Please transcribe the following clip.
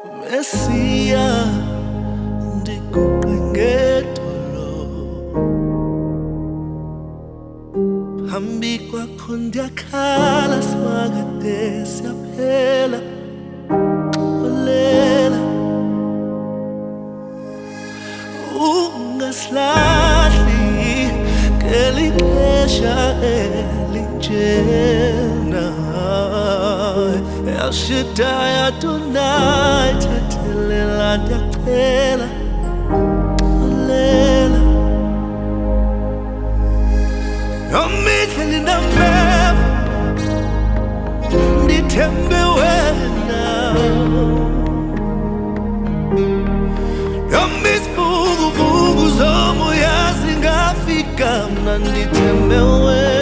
Messiah, ndikukwengetolo phambi kwakho ndiyakhala simakade siyaphela olela ungasilahli ngeli xesha elinjena El Shaddai Adonai thethelela ndiyakuphela olela yomihla ndinameva ndithembe wena yomisivuguvugu zomoya zingafika mna ndithembe wena